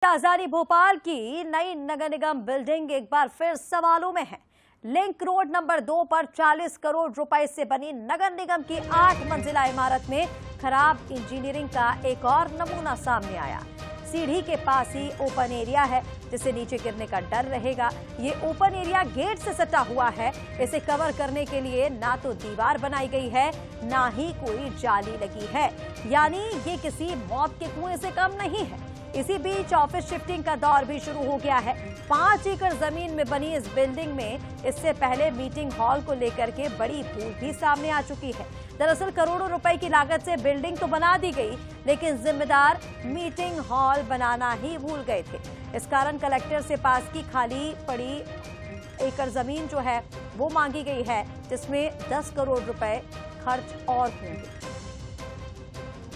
राजधानी भोपाल की नई नगर निगम बिल्डिंग एक बार फिर सवालों में है। लिंक रोड नंबर 2 पर 40 करोड़ रुपए से बनी नगर निगम की 8 मंजिला इमारत में खराब इंजीनियरिंग का एक और नमूना सामने आया। सीढ़ी के पास ही ओपन एरिया है जिसे नीचे गिरने का डर रहेगा। ये ओपन एरिया गेट से सटा हुआ है। इसे कवर करने के लिए ना तो दीवार बनाई गई है, ना ही कोई जाली लगी है, यानी ये किसी मौत के कुएं से कम नहीं है। इसी बीच ऑफिस शिफ्टिंग का दौर भी शुरू हो गया है। 5 एकड़ जमीन में बनी इस बिल्डिंग में इससे पहले मीटिंग हॉल को लेकर के बड़ी भूल भी सामने आ चुकी है। दरअसल करोड़ों रुपए की लागत से बिल्डिंग तो बना दी गई, लेकिन जिम्मेदार मीटिंग हॉल बनाना ही भूल गए थे। इस कारण कलेक्टर से पास की खाली पड़ी एकड़ जमीन जो है वो मांगी गई है, जिसमें 10 करोड़ रुपए खर्च और होंगे।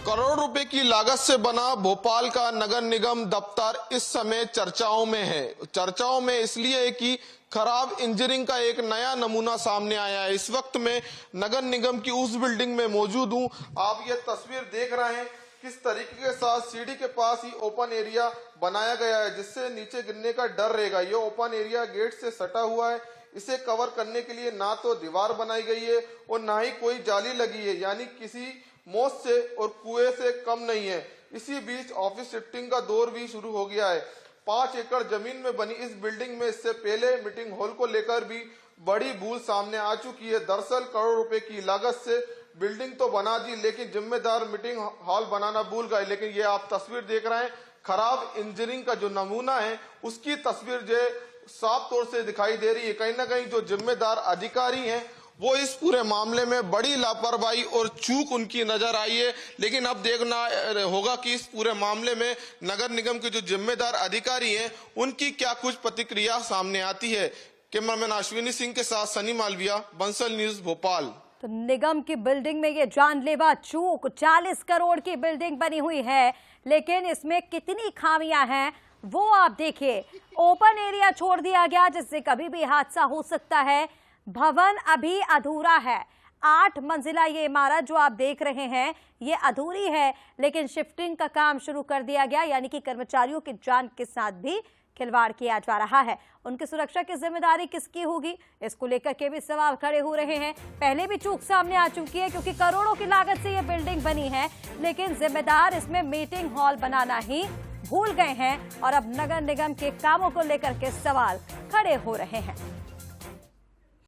करोड़ रुपए की लागत से बना भोपाल का नगर निगम दफ्तर इस समय चर्चाओं में है। चर्चाओं में इसलिए है कि खराब इंजीनियरिंग का एक नया नमूना सामने आया है। इस वक्त मैं नगर निगम की उस बिल्डिंग में मौजूद हूं। आप ये तस्वीर देख रहे हैं, किस तरीके के साथ सीढ़ी के पास ही ओपन एरिया बनाया गया है, जिससे नीचे गिरने का डर रहेगा। ये ओपन एरिया गेट से सटा हुआ है। इसे कवर करने के लिए ना तो दीवार बनाई गई है और ना ही कोई जाली लगी है, यानी किसी मौत से और कुएं से कम नहीं है। इसी बीच ऑफिस शिफ्टिंग का दौर भी शुरू हो गया है। 5 एकड़ जमीन में बनी इस बिल्डिंग में इससे पहले मीटिंग हॉल को लेकर भी बड़ी भूल सामने आ चुकी है। दरअसल करोड़ रुपए की लागत से बिल्डिंग तो बना दी, लेकिन जिम्मेदार मीटिंग हॉल बनाना भूल गए। लेकिन ये आप तस्वीर देख रहे हैं, खराब इंजीनियरिंग का जो नमूना है उसकी तस्वीर जो साफ तौर से दिखाई दे रही है। कहीं ना कहीं जो जिम्मेदार अधिकारी हैं वो इस पूरे मामले में बड़ी लापरवाही और चूक उनकी नजर आई है। लेकिन अब देखना होगा कि इस पूरे मामले में नगर निगम के जो जिम्मेदार अधिकारी हैं उनकी क्या कुछ प्रतिक्रिया सामने आती है। कैमरामैन अश्विनी सिंह के साथ सनी मालविया, बंसल न्यूज, भोपाल। तो निगम की बिल्डिंग में ये जानलेवा चूक, 40 करोड़ की बिल्डिंग बनी हुई है, लेकिन इसमें कितनी खामियां हैं वो आप देखिए। ओपन एरिया छोड़ दिया गया जिससे कभी भी हादसा हो सकता है। भवन अभी अधूरा है। 8 मंजिला ये इमारत जो आप देख रहे हैं ये अधूरी है, लेकिन शिफ्टिंग का काम शुरू कर दिया गया, यानी कि कर्मचारियों की जान के साथ भी खिलवाड़ किया जा रहा है। उनकी सुरक्षा की जिम्मेदारी किसकी होगी, इसको लेकर के भी सवाल खड़े हो रहे हैं। पहले भी चूक सामने आ चुकी है क्योंकि करोड़ों की लागत से ये बिल्डिंग बनी है, लेकिन जिम्मेदार इसमें मीटिंग हॉल बनाना ही भूल गए हैं और अब नगर निगम के कामों को लेकर के सवाल खड़े हो रहे हैं।